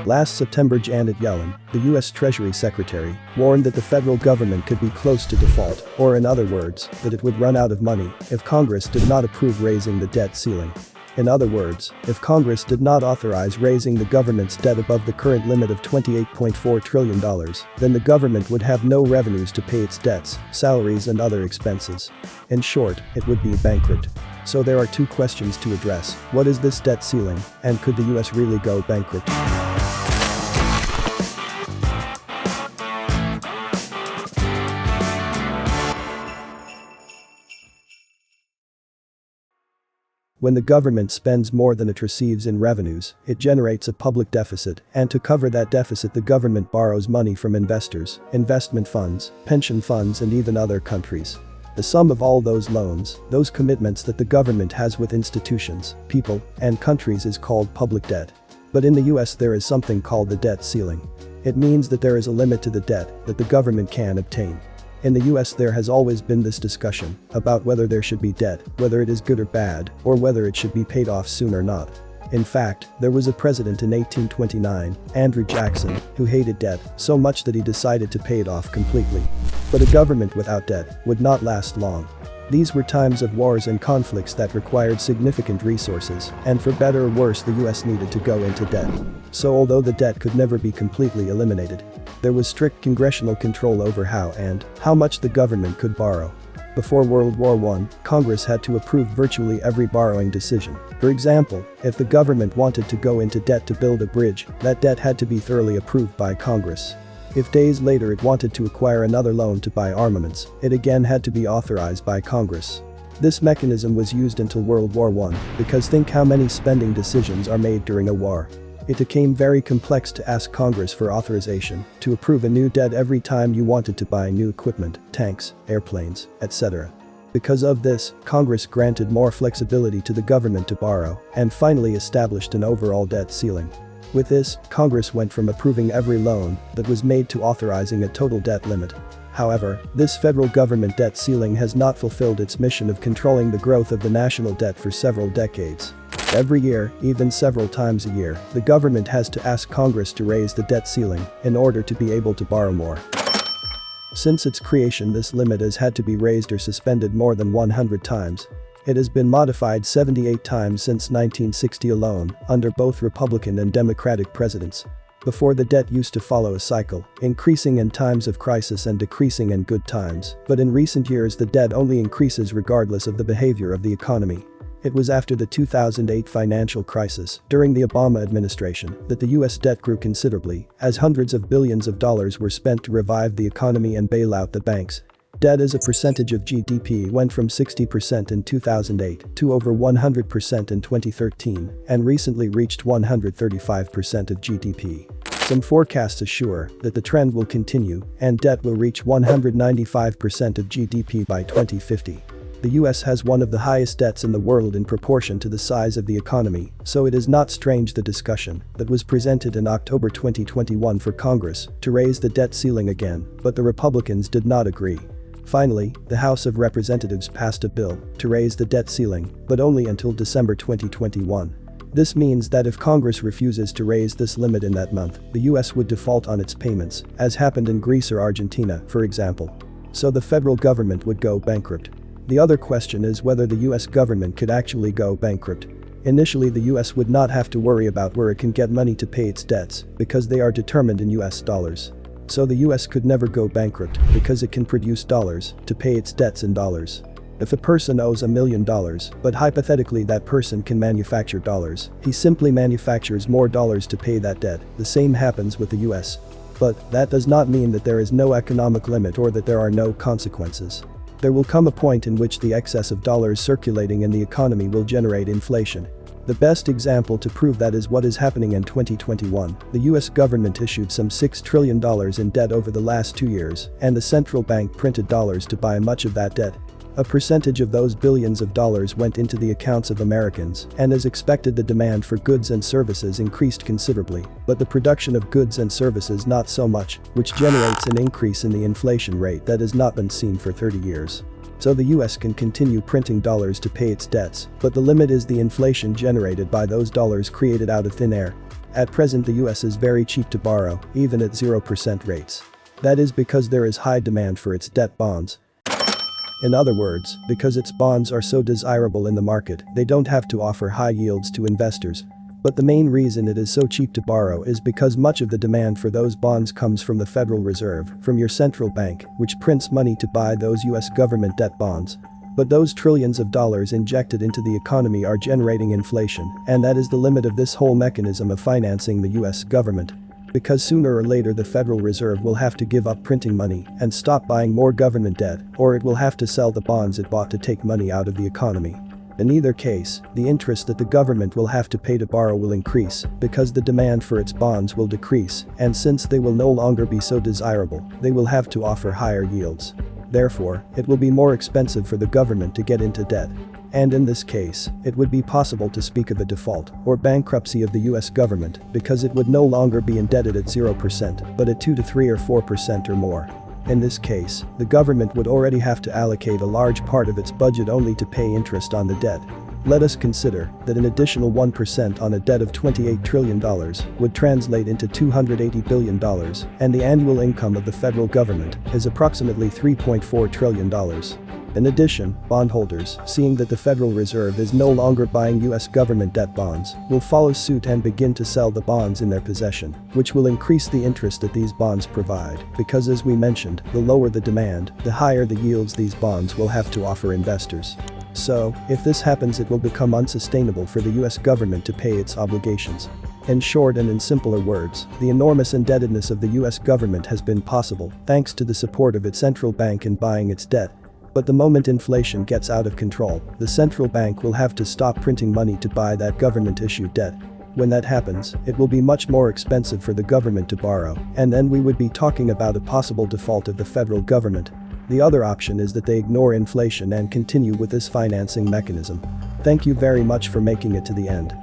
Last September, Janet Yellen, the U.S. Treasury Secretary, warned that the federal government could be close to default, or in other words, that it would run out of money if Congress did not approve raising the debt ceiling. In other words, if Congress did not authorize raising the government's debt above the current limit of $28.4 trillion, then the government would have no revenues to pay its debts, salaries and other expenses. In short, it would be bankrupt. So there are two questions to address. What is this debt ceiling, and could the US really go bankrupt? When the government spends more than it receives in revenues, it generates a public deficit, and to cover that deficit the government borrows money from investors, investment funds, pension funds and even other countries. The sum of all those loans, those commitments that the government has with institutions, people, and countries is called public debt. But in the US there is something called the debt ceiling. It means that there is a limit to the debt that the government can obtain. In the US there has always been this discussion about whether there should be debt, whether it is good or bad, or whether it should be paid off soon or not. In fact, there was a president in 1829, Andrew Jackson, who hated debt so much that he decided to pay it off completely. But a government without debt would not last long. These were times of wars and conflicts that required significant resources, and for better or worse the US needed to go into debt. So although the debt could never be completely eliminated, there was strict congressional control over how and how much the government could borrow. Before World War I, Congress had to approve virtually every borrowing decision. For example, if the government wanted to go into debt to build a bridge, that debt had to be thoroughly approved by Congress. If days later it wanted to acquire another loan to buy armaments, it again had to be authorized by Congress. This mechanism was used until World War I, because think how many spending decisions are made during a war. It became very complex to ask Congress for authorization to approve a new debt every time you wanted to buy new equipment, tanks, airplanes, etc. Because of this, Congress granted more flexibility to the government to borrow and finally established an overall debt ceiling. With this, Congress went from approving every loan that was made to authorizing a total debt limit. However, this federal government debt ceiling has not fulfilled its mission of controlling the growth of the national debt for several decades. Every year, even several times a year, the government has to ask Congress to raise the debt ceiling in order to be able to borrow more. Since its creation, this limit has had to be raised or suspended more than 100 times. It has been modified 78 times since 1960 alone, under both Republican and Democratic presidents. Before, the debt used to follow a cycle, increasing in times of crisis and decreasing in good times, but in recent years the debt only increases regardless of the behavior of the economy. It was after the 2008 financial crisis, during the Obama administration, that the US debt grew considerably, as hundreds of billions of dollars were spent to revive the economy and bail out the banks. Debt as a percentage of GDP went from 60% in 2008 to over 100% in 2013, and recently reached 135% of GDP. Some forecasts assure that the trend will continue and debt will reach 195% of GDP by 2050. The US has one of the highest debts in the world in proportion to the size of the economy, so it is not strange the discussion that was presented in October 2021 for Congress to raise the debt ceiling again, but the Republicans did not agree. Finally, the House of Representatives passed a bill to raise the debt ceiling, but only until December 2021. This means that if Congress refuses to raise this limit in that month, the US would default on its payments, as happened in Greece or Argentina, for example. So the federal government would go bankrupt. The other question is whether the US government could actually go bankrupt. Initially, the US would not have to worry about where it can get money to pay its debts, because they are determined in US dollars. So the US could never go bankrupt because it can produce dollars to pay its debts in dollars. If a person owes $1 million, but hypothetically that person can manufacture dollars, he simply manufactures more dollars to pay that debt. The same happens with the US. But that does not mean that there is no economic limit or that there are no consequences. There will come a point in which the excess of dollars circulating in the economy will generate inflation. The best example to prove that is what is happening in 2021. The US government issued some $6 trillion in debt over the last 2 years, and the central bank printed dollars to buy much of that debt. A percentage of those billions of dollars went into the accounts of Americans, and as expected the demand for goods and services increased considerably, but the production of goods and services not so much, which generates an increase in the inflation rate that has not been seen for 30 years. So the US can continue printing dollars to pay its debts, but the limit is the inflation generated by those dollars created out of thin air. At present the US is very cheap to borrow, even at 0% rates. That is because there is high demand for its debt bonds. In other words, because its bonds are so desirable in the market, they don't have to offer high yields to investors. But the main reason it is so cheap to borrow is because much of the demand for those bonds comes from the Federal Reserve, from your central bank, which prints money to buy those US government debt bonds. But those trillions of dollars injected into the economy are generating inflation, and that is the limit of this whole mechanism of financing the US government. Because sooner or later the Federal Reserve will have to give up printing money and stop buying more government debt, or it will have to sell the bonds it bought to take money out of the economy. In either case, the interest that the government will have to pay to borrow will increase because the demand for its bonds will decrease, and since they will no longer be so desirable, they will have to offer higher yields. Therefore, it will be more expensive for the government to get into debt. And in this case, it would be possible to speak of a default or bankruptcy of the US government because it would no longer be indebted at 0%, but at 2 to 3 or 4% or more. In this case, the government would already have to allocate a large part of its budget only to pay interest on the debt. Let us consider that an additional 1% on a debt of $28 trillion would translate into $280 billion, and the annual income of the federal government is approximately $3.4 trillion. In addition, bondholders, seeing that the Federal Reserve is no longer buying US government debt bonds, will follow suit and begin to sell the bonds in their possession, which will increase the interest that these bonds provide, because as we mentioned, the lower the demand, the higher the yields these bonds will have to offer investors. So, if this happens, it will become unsustainable for the US government to pay its obligations. In short and in simpler words, the enormous indebtedness of the US government has been possible thanks to the support of its central bank in buying its debt. But the moment inflation gets out of control, the central bank will have to stop printing money to buy that government-issued debt. When that happens, it will be much more expensive for the government to borrow, and then we would be talking about a possible default of the federal government. The other option is that they ignore inflation and continue with this financing mechanism. Thank you very much for making it to the end.